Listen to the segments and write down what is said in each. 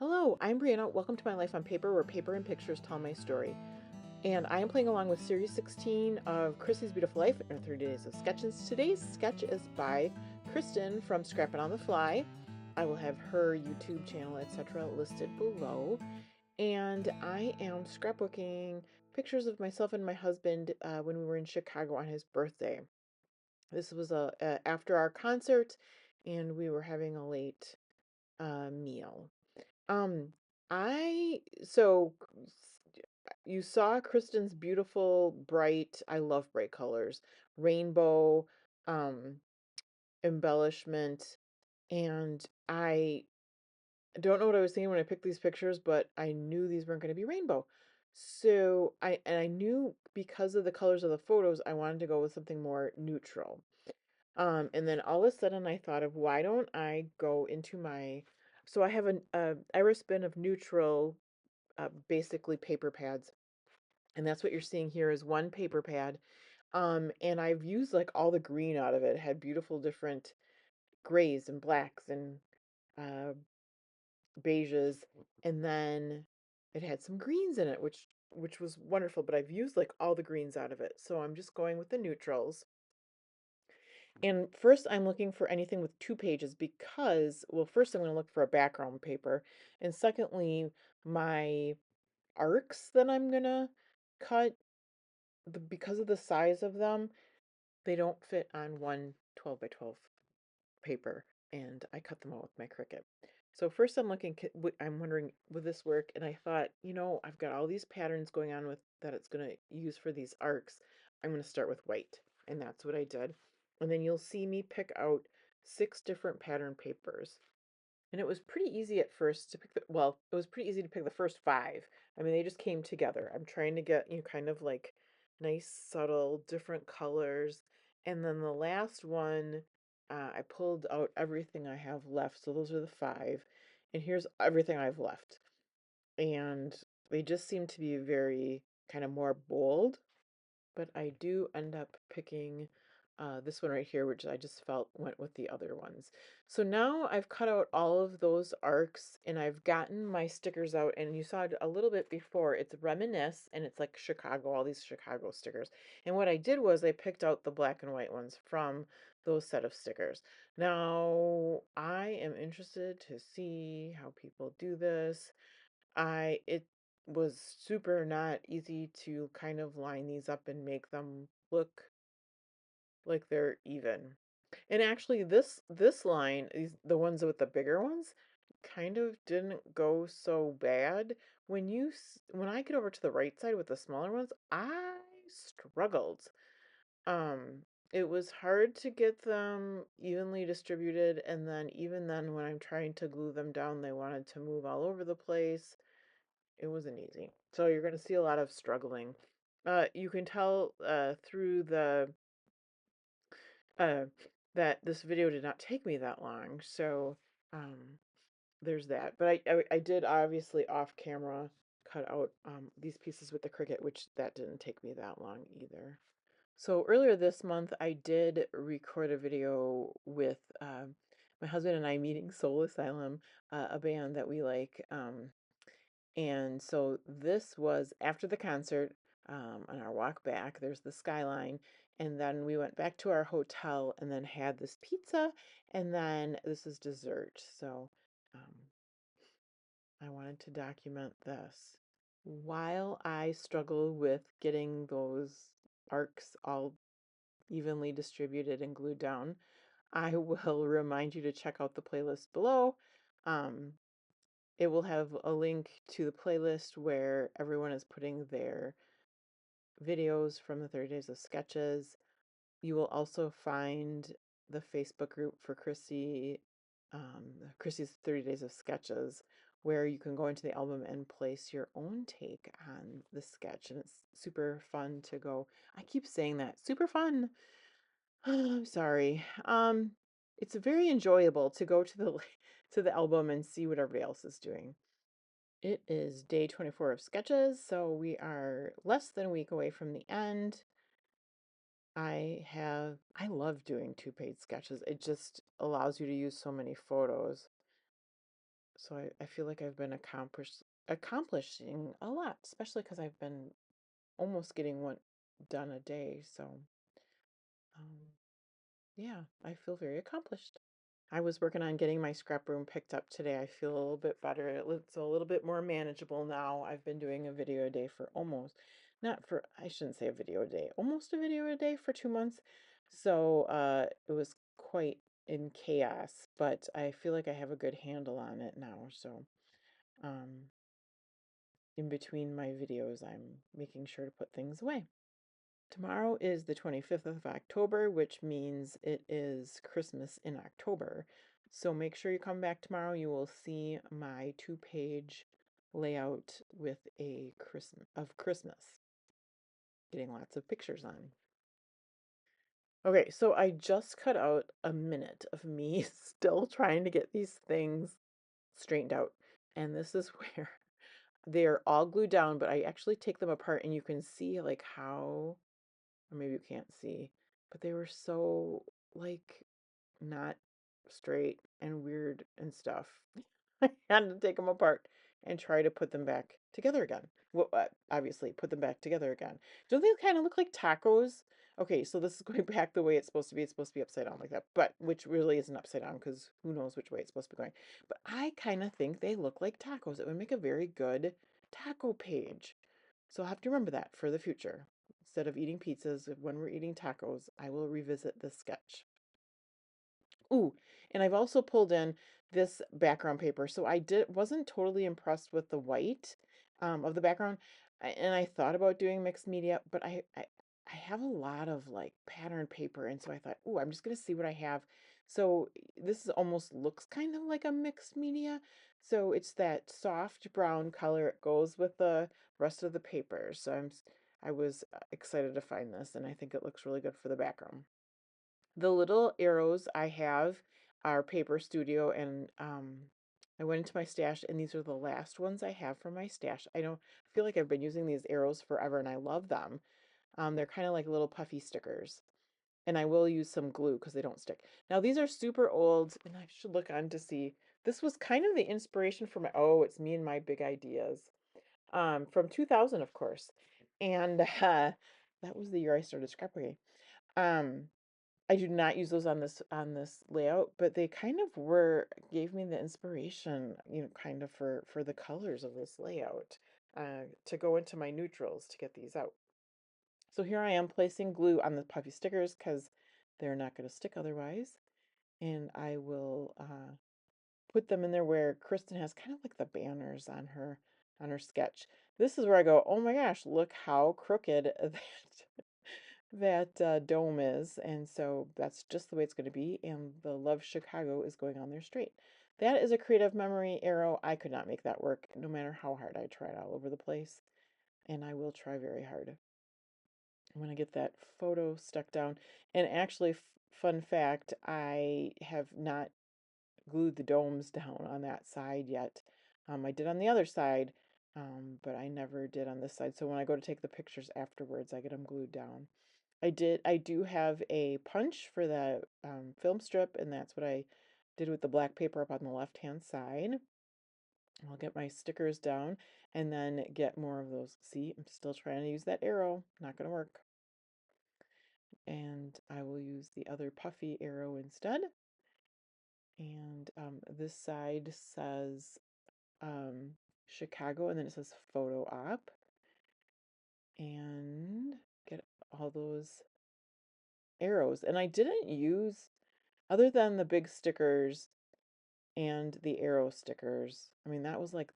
Hello, I'm Brianna. Welcome to my life on paper, where paper and pictures tell my story. And I am playing along with Series 16 of Christy's Beautiful Life or 30 Days of Sketches. Today's sketch is by Kristen from Scrappin' on the Fly. I will have her YouTube channel, etc., listed below. And I am scrapbooking pictures of myself and my husband when we were in Chicago on his birthday. This was after our concert, and we were having a late meal. Um, I so you saw Kristen's beautiful, bright, I love bright colors, rainbow um embellishment, and I don't know what I was thinking when I picked these pictures, but I knew these weren't going to be rainbow. So I knew because of the colors of the photos, I wanted to go with something more neutral. And then all of a sudden I thought of why don't I go into so I have an Iris bin of neutral, basically paper pads, and that's what you're seeing here is one paper pad. And I've used like all the green out of it. It had beautiful different grays and blacks and uh, beiges, and then it had some greens in it, which was wonderful. But I've used like all the greens out of it, so I'm just going with the neutrals. And first, I'm looking for anything with 2 pages because, well, first I'm going to look for a background paper, and secondly, my arcs that I'm gonna cut, because of the size of them, they don't fit on one 12 by 12 paper, and I cut them out with my Cricut. So first I'm wondering, would this work? And I thought, I've got all these patterns going on with that it's gonna use for these arcs. I'm gonna start with white, and that's what I did. And then you'll see me pick out 6 different pattern papers. And it was pretty easy at first to pick it was pretty easy to pick the first 5. I mean, they just came together. I'm trying to get, kind of like nice, subtle, different colors. And then the last one, I pulled out everything I have left. So those are the 5. And here's everything I've left. And they just seem to be very kind of more bold, but I do end up picking this one right here, which I just felt went with the other ones. So now I've cut out all of those arcs and I've gotten my stickers out, and you saw it a little bit before. It's Reminisce, and it's like Chicago, all these Chicago stickers. And what I did was I picked out the black and white ones from those set of stickers. Now I am interested to see how people do this. It was super not easy to kind of line these up and make them look like they're even. And actually this line, the ones with the bigger ones, kind of didn't go so bad. When I get over to the right side with the smaller ones, I struggled. Um it was hard to get them evenly distributed, and then even then when I'm trying to glue them down, they wanted to move all over the place. It wasn't easy. So you're going to see a lot of struggling. You can tell through the uh, that this video did not take me that long. So um, there's that. But I did obviously off camera cut out these pieces with the Cricut, which that didn't take me that long either. So earlier this month, I did record a video with my husband and I meeting Soul Asylum, a band that we like. And so this was after the concert. On our walk back, there's the skyline, and then we went back to our hotel and then had this pizza, and then this is dessert. So um, I wanted to document this while I struggle with getting those arcs all evenly distributed and glued down. I will remind you to check out the playlist below. Um, it will have a link to the playlist where everyone is putting their videos from the 30 Days of Sketches. You will also find the Facebook group for Christy's 30 Days of Sketches, where you can go into the album and place your own take on the sketch. And it's super fun to go. I keep saying that, super fun. I'm sorry. It's very enjoyable to go to the to the album and see what everybody else is doing. It is day 24 of sketches, so we are less than a week away from the end. I love doing 2-page sketches. It just allows you to use so many photos. So I feel like I've been accomplishing a lot, especially because I've been almost getting one done a day. So um, yeah, I feel very accomplished. I was working on getting my scrap room picked up today. I feel a little bit better. It's a little bit more manageable now. I've been doing a video a day for not for, I shouldn't say a video a day, almost a video a day for 2 months. So it was quite in chaos, but I feel like I have a good handle on it now. So um, in between my videos, I'm making sure to put things away. Tomorrow is the 25th of October, which means it is Christmas in October. So make sure you come back tomorrow. You will see my 2-page layout with a Christmas, getting lots of pictures on. Okay, so I just cut out a minute of me still trying to get these things straightened out. And this is where they're all glued down, but I actually take them apart and you can see like how, or maybe you can't see, but they were so like not straight and weird and stuff. I had to take them apart and try to put them back together again. Well, obviously, put them back together again. Don't they kind of look like tacos? Okay, so this is going back the way it's supposed to be. It's supposed to be upside down like that, but which really isn't upside down because who knows which way it's supposed to be going. But I kind of think they look like tacos. It would make a very good taco page. So I'll have to remember that for the future. Instead of eating pizzas, when we're eating tacos, I will revisit this sketch. Ooh, and I've also pulled in this background paper. So I wasn't totally impressed with the white of the background. And I thought about doing mixed media, but I have a lot of like pattern paper. And so I thought, ooh, I'm just going to see what I have. So this is almost looks kind of like a mixed media. So it's that soft brown color. It goes with the rest of the paper. So I was excited to find this, and I think it looks really good for the background. The little arrows I have are Paper Studio, and I went into my stash, and these are the last ones I have from my stash. I feel like I've been using these arrows forever, and I love them. They're kind of like little puffy stickers, and I will use some glue because they don't stick. Now these are super old, and I should look on to see. This was kind of the inspiration for it's me and my big ideas, from 2000, of course, and that was the year I started scrapbooking. Um, I do not use those on this layout, but they kind of gave me the inspiration, kind of for the colors of this layout, to go into my neutrals to get these out. So here I am placing glue on the puffy stickers because they're not going to stick otherwise, and I will put them in there where Kristen has kind of like the banners on her sketch. This is where I go, oh my gosh, look how crooked that dome is, and so that's just the way it's going to be, and the Love Chicago is going on there straight. That is a creative memory arrow. I could not make that work no matter how hard I tried all over the place, and I will try very hard. I'm going to get that photo stuck down, and actually, fun fact, I have not glued the domes down on that side yet. I did on the other side, but I never did on this side, so when I go to take the pictures afterwards, I get them glued down. I do have a punch for the film strip, and that's what I did with the black paper up on the left-hand side. I'll get my stickers down and then get more of those. See, I'm still trying to use that arrow. Not going to work. And I will use the other puffy arrow instead. And this side says Chicago, and then it says photo op. And get all those arrows. And I didn't use, other than the big stickers and the arrow stickers, I mean, that was like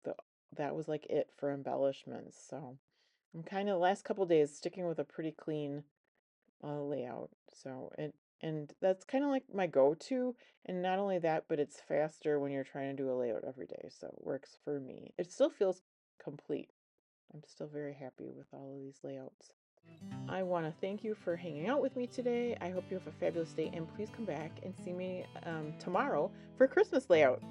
it for embellishments. So I'm kind of last couple days sticking with a pretty clean layout. So and that's kind of like my go-to. And not only that, but it's faster when you're trying to do a layout every day. So it works for me. It still feels complete. I'm still very happy with all of these layouts. I want to thank you for hanging out with me today. I hope you have a fabulous day, and please come back and see me tomorrow for Christmas layout.